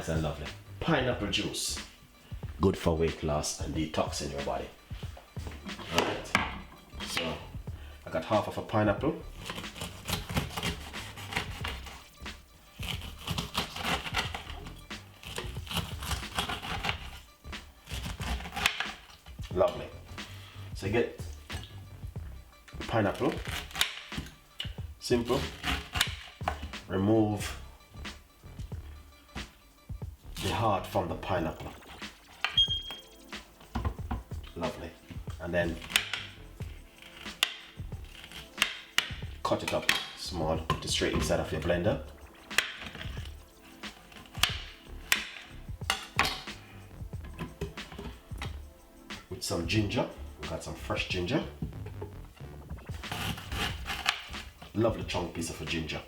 Nice and lovely. Pineapple juice. Good for weight loss and detoxing your body. Alright. So I got half of a pineapple. Lovely. So you get pineapple. Simple. Remove the heart from the pineapple. Lovely. And then cut it up small, put it straight inside of your blender. With some ginger. We got some fresh ginger. Lovely chunk piece of a ginger.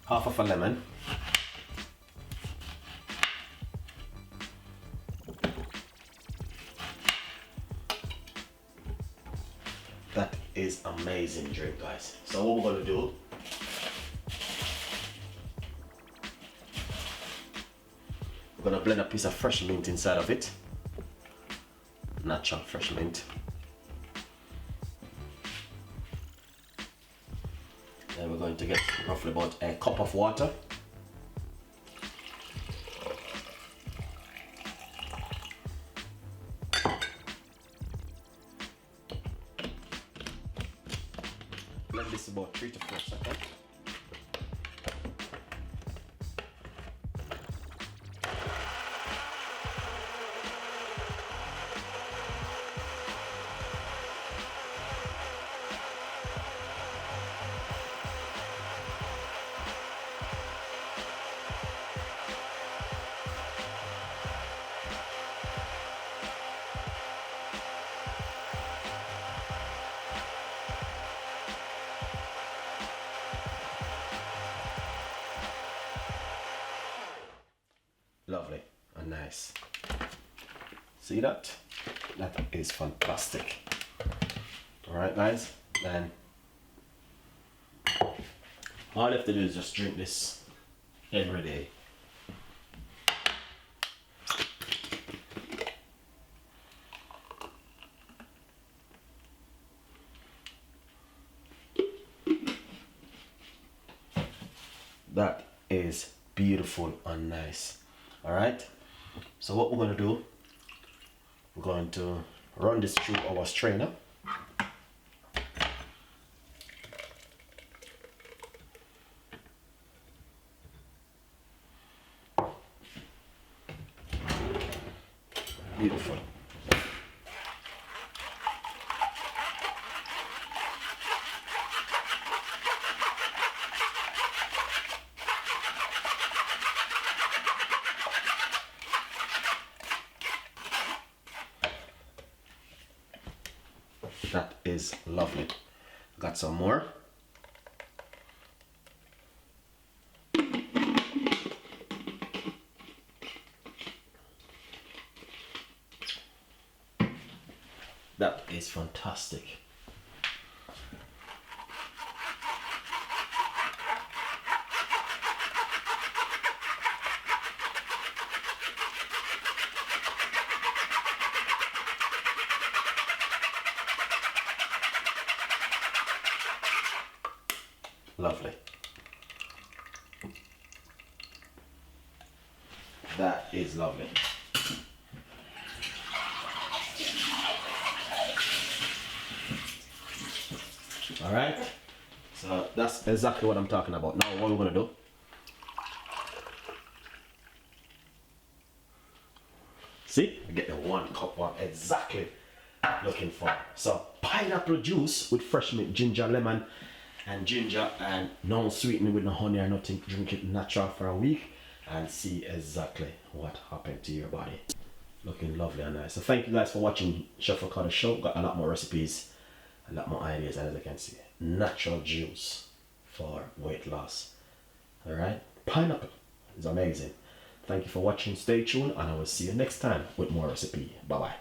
Half of a lemon. That is amazing drink, guys. So what we're gonna do, we're gonna blend a piece of fresh mint inside of it. Natural fresh mint. Then we're going to get roughly about a cup of water. Blend this about 3 to 4 seconds. Lovely and nice. See that? That is fantastic. Alright guys, then all you have to do is just drink this every day. That is beautiful and nice. Alright, so what we're going to do, we're going to run this through our strainer. Beautiful. That is lovely. Got some more. That is fantastic. Lovely. That is lovely. All right. So that's exactly what I'm talking about. Now what we're gonna do, see, I get the 1 cup one exactly looking for. So pineapple juice with fresh mint, ginger, lemon, and ginger, and no sweetening with no honey or nothing. Drink it natural for a week and see exactly what happened to your body. Looking lovely and nice. So thank you guys for watching Chef Ricardo show. Got a lot more recipes, a lot more ideas, and as you can see, natural juice for weight loss. All right, pineapple is amazing. Thank you for watching. Stay tuned, and I will see you next time with more recipe. Bye bye.